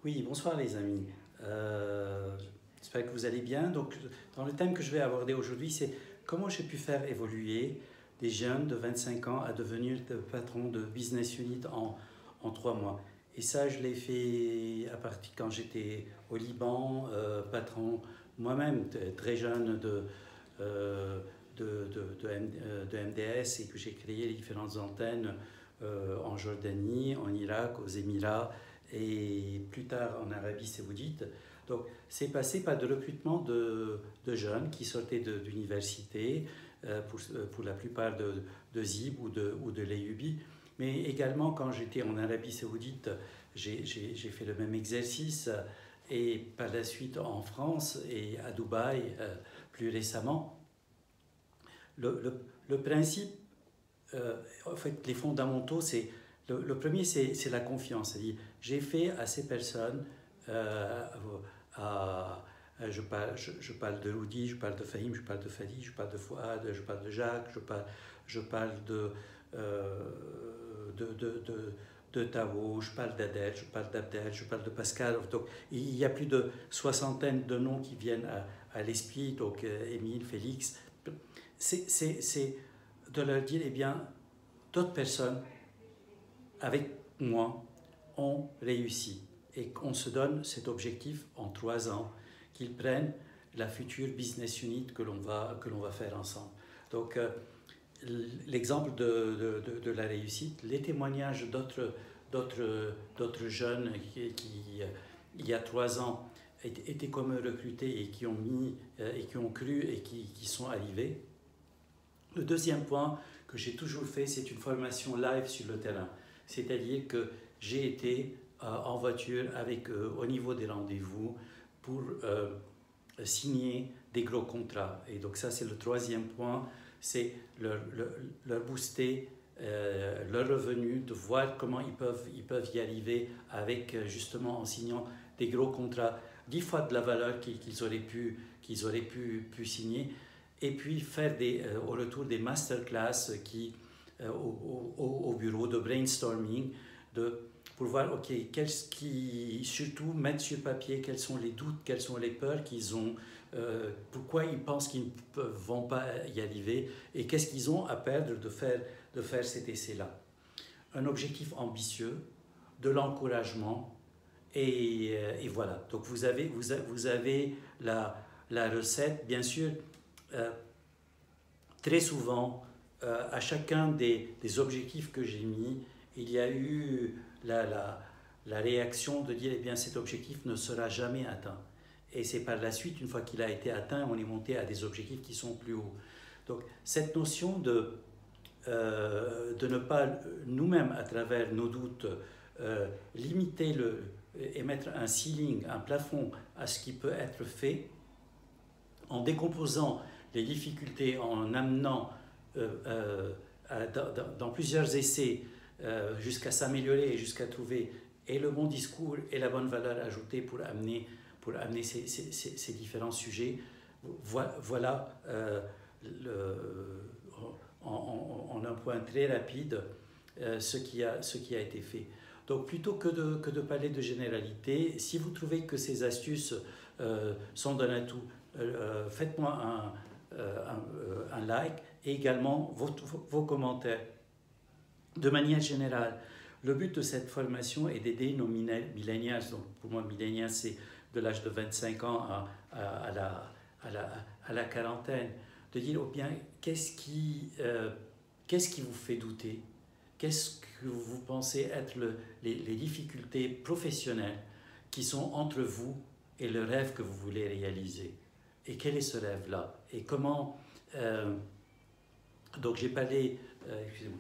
Oui, bonsoir les amis. J'espère que vous allez bien. Donc, dans le thème que je vais aborder aujourd'hui, c'est comment j'ai pu faire évoluer des jeunes de 25 ans à devenir patron de business unit en 3 mois. Et ça, je l'ai fait à partir quand j'étais au Liban, patron moi-même, très jeune euh, de MDS et que j'ai créé les différentes antennes en Jordanie, en Irak, aux Émirats et plus tard en Arabie Saoudite. Donc c'est passé par le recrutement de jeunes qui sortaient d'université, pour la plupart de ZIB ou de l'EUBI. Mais également quand j'étais en Arabie Saoudite, j'ai fait le même exercice et par la suite en France et à Dubaï plus récemment. Le principe, en fait, les fondamentaux, c'est le premier, c'est la confiance. C'est-à-dire, j'ai fait à ces personnes, euh, à, je parle de Rudy, je parle de Fahim, je parle de Fadi, je parle de Fouad, je parle de Jacques, je parle euh, de, de, de, de Tao, je parle d'Adèle, je parle d'Abdel, je parle de Pascal. Donc, il y a plus de soixantaine de noms qui viennent à l'esprit, donc Émile, Félix. C'est de leur dire, eh bien, d'autres personnes avec moi ont réussi et qu'on se donne cet objectif en 3 ans, qu'ils prennent la future business unit que l'on va faire ensemble. Donc, l'exemple de la réussite, les témoignages d'autres jeunes qui, il y a 3 ans, étaient comme eux recrutés et qui ont mis et qui ont cru et qui sont arrivés. Le deuxième point que j'ai toujours fait, c'est une formation live sur le terrain. C'est-à-dire que j'ai été en voiture avec eux au niveau des rendez-vous pour signer des gros contrats. Et donc ça, c'est le troisième point, c'est leur booster leur revenu, de voir comment ils peuvent y arriver avec justement en signant des gros contrats, 10 fois de la valeur qu'ils auraient pu signer, et puis faire au retour des masterclass au bureau de brainstorming, pour voir, ok, surtout mettre sur papier quels sont les doutes, quelles sont les peurs qu'ils ont, pourquoi ils pensent qu'ils ne vont pas y arriver et qu'est-ce qu'ils ont à perdre de faire cet essai-là. Un objectif ambitieux, de l'encouragement et voilà. Donc vous avez la recette, bien sûr. euh, Très souvent, à chacun des objectifs que j'ai mis, il y a eu la réaction de dire, eh bien, cet objectif ne sera jamais atteint. Et c'est par la suite, une fois qu'il a été atteint, on est monté à des objectifs qui sont plus hauts. Donc, cette notion de ne pas nous-mêmes, à travers nos doutes, limiter et mettre un ceiling, un plafond à ce qui peut être fait, en décomposant les difficultés, en amenant dans plusieurs essais jusqu'à s'améliorer et jusqu'à trouver et le bon discours et la bonne valeur ajoutée pour amener ces différents sujets. Voilà en un point très rapide ce qui a été fait. Donc plutôt que de parler de généralité, si vous trouvez que ces astuces sont d'un atout, faites-moi un like et également vos commentaires. De manière générale, le but de cette formation est d'aider nos millennials. Donc pour moi, millennials, c'est de l'âge de 25 ans à la quarantaine, de dire, oh bien, qu'est-ce qui vous fait douter? Qu'est-ce que vous pensez être les difficultés professionnelles qui sont entre vous et le rêve que vous voulez réaliser? Et quel est ce rêve-là? Et comment... donc j'ai parlé... excusez-moi.